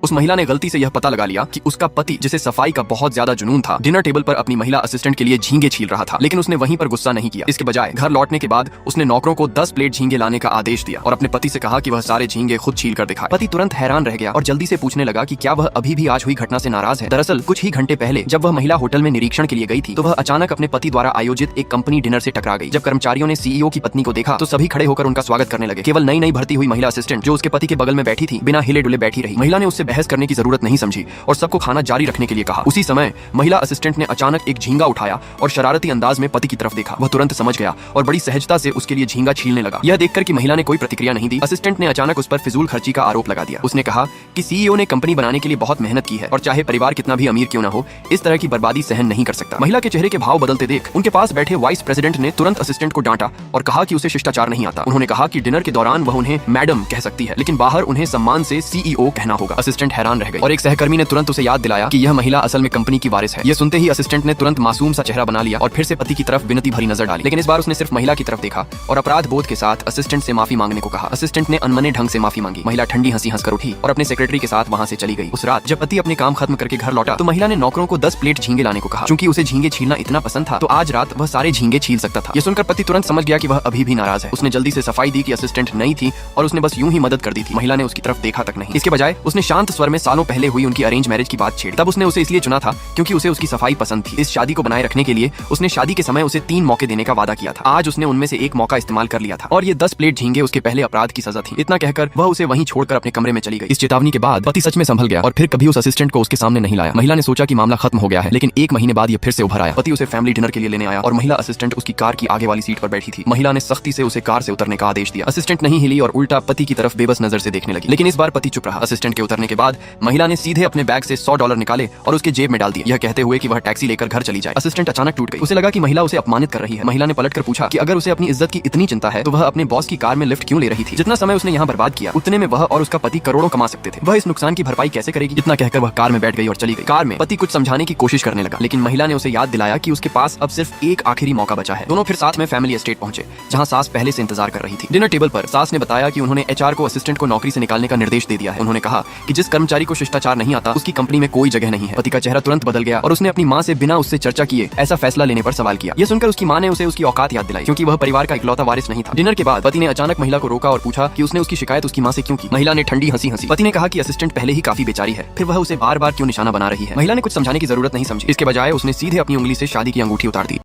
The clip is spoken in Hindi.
उस महिला ने गलती से यह पता लगा लिया कि उसका पति, जिसे सफाई का बहुत ज्यादा जुनून था, डिनर टेबल पर अपनी महिला असिस्टेंट के लिए झींगे छील रहा था। लेकिन उसने वहीं पर गुस्सा नहीं किया। इसके बजाय घर लौटने के बाद उसने नौकरों को 10 प्लेट झींगे लाने का आदेश दिया और अपने पति से कहा कि वह सारे झींगे खुद छील कर दिखाए। पति तुरंत हैरान रह गया और जल्दी से पूछने लगा कि क्या वह अभी भी आज हुई घटना से नाराज है। दरअसल कुछ ही घंटे पहले जब वह महिला होटल में निरीक्षण के लिए गई थी तो वह अचानक अपने पति द्वारा आयोजित एक कंपनी डिनर से टकरा गई। जब कर्मचारियों ने सीईओ की पत्नी को देखा तो सभी खड़े होकर उनका स्वागत करने लगे। केवल नई भर्ती हुई महिला असिस्टेंट, जो उसके पति के बगल में बैठी थी, बिना हिले डुले बैठी रही। महिला ने उससे बहस करने की जरूरत नहीं समझी और सबको खाना जारी रखने के लिए कहा। उसी समय महिला असिस्टेंट ने अचानक एक झींगा उठाया और शरारती अंदाज में पति की तरफ देखा। वह तुरंत समझ गया और बड़ी सहजता से उसके लिए झींगा छीलने लगा। यह देखकर कि महिला ने कोई प्रतिक्रिया नहीं दी, असिस्टेंट ने अचानक उस पर फिजूल खर्ची का आरोप लगा दिया। उसने कहा कि सीईओ ने कंपनी बनाने के लिए बहुत मेहनत की है और चाहे परिवार कितना भी अमीर क्यों न हो, इस तरह की बर्बादी सहन नहीं कर सकता। महिला के चेहरे के भाव बदलते देख उनके पास बैठे वाइस प्रेसिडेंट ने तुरंत असिस्टेंट को डांटा और कहा कि उसे शिष्टाचार नहीं आता। उन्होंने कहा कि डिनर के दौरान वह उन्हें मैडम कह सकती है, लेकिन बाहर उन्हें सम्मान से सीईओ कहना होगा। असिस्टेंट हैरान रह गई और एक सहकर्मी ने तुरंत उसे याद दिलाया कि यह महिला असल में कंपनी की वारिस है। यह सुनते ही असिस्टेंट ने तुरंत मासूम सा चेहरा बना लिया और फिर से पति की तरफ विनती भरी नजर डाली। लेकिन इस बार उसने सिर्फ महिला की तरफ देखा और अपराध बोध के साथ असिस्टेंट से माफी मांगने को कहा। असिस्टेंट ने अनमने ढंग से माफी मांगी। महिला ठंडी हंसी हंसकर उठी और अपने सेक्रेटरी के साथ वहां से चली गई। उस रात जब पति अपने काम खत्म करके घर लौटा तो महिला ने नौकरों को 10 प्लेट झींगे लाने को कहा। चूंकि उसे झींगे छीलना इतना पसंद था तो आज रात वह सारे झींगे छील सकता था। यह सुनकर पति तुरंत समझ गया कि वह अभी भी नाराज है। उसने जल्दी से सफाई दी कि असिस्टेंट नहीं थी और उसने बस यूं ही मदद कर दी थी। महिला ने उसकी तरफ देखा तक नहीं। इसके बजाय उसने शांत स्वर में सालों पहले हुई उनकी अरेंज मैरिज की बात छेड़ी। तब उसने उसे इसलिए चुना था क्योंकि उसे उसकी सफाई पसंद थी। इस शादी को बनाए रखने के लिए उसने शादी के समय उसे 3 मौके देने का वादा किया था। आज उसने उनमें से एक मौका इस्तेमाल कर लिया था और ये 10 प्लेट झींगे उसके पहले अपराध की सजा थी। इतना कहकर वह उसे वहीं छोड़कर अपने कमरे में चली गई। इस चेतावनी के बाद पति सच में संभल गया और फिर कभी उस असिस्टेंट को उसके सामने नहीं लाया। महिला ने सोचा कि मामला खत्म हो गया है, लेकिन 1 महीने बाद ये फिर से उभर आया। पति उसे फैमिली डिनर के लिए लेने आया और महिला असिस्टेंट उसकी कार की आगे वाली सीट पर बैठी थी। महिला ने सख्ती से उसे कार से उतरने का आदेश दिया। असिस्टेंट नहीं हिली और उल्टा पति की तरफ बेबस नजर से देखने लगी। लेकिन इस बार पति चुप रहा। असिस्टेंट के उतरने के बाद महिला ने सीधे अपने बैग से $100 निकाले और उसके जेब में डाल दिए, यह कहते हुए कि वह टैक्सी लेकर घर चली जाए। असिस्टेंट अचानक टूट गई। उसे लगा कि महिला उसे अपमानित कर रही है। महिला ने पलटकर पूछा कि अगर उसे अपनी इज्जत की इतनी चिंता है तो वह अपने बॉस की कार में लिफ्ट क्यों ले रही थी? जितना समय उसने यहाँ बर्बाद किया उतने में वह और उसका पति करोड़ों कमा सकते थे। वह इस नुकसान की भरपाई कैसे करेगी? इतना कहकर वह कार में बैठ गई और चली गई। कार में पति कुछ समझाने की कोशिश करने लगा, लेकिन महिला ने उसे याद दिलाया कि उसके पास अब सिर्फ एक आखिरी मौका बचा है। दोनों फिर साथ में फैमिली एस्टेट पहुंचे, जहां सास पहले से इंतजार कर रही थी। डिनर टेबल पर सास ने बताया कि उन्होंने एचआर को असिस्टेंट को नौकरी से निकालने का निर्देश दे दिया है। उन्होंने कहा कि जिस कर्मचारी को शिष्टाचार नहीं आता उसकी कंपनी में कोई जगह नहीं है। पति का चेहरा तुरंत बदल गया और उसने अपनी मां से बिना उससे चर्चा किए ऐसा फैसला लेने पर सवाल किया। यह सुनकर उसकी मां ने उसे उसकी औकात याद दिलाई, क्योंकि वह परिवार का इकलौता वारिस नहीं था। डिनर के बाद पति ने अचानक महिला को रोका और पूछा कि उसने उसकी शिकायत उसकी मां से क्यों की। महिला ने ठंडी हंसी हंसी। पति ने कहा कि असिस्टेंट पहले ही काफी बेचारी है, फिर वह उसे बार बार क्यों निशाना बना रही है। महिला ने कुछ समझाने की जरूरत नहीं समझी। इसके बजाय उसने सीधे अपनी उंगली से शादी की अंगूठी उतार दी।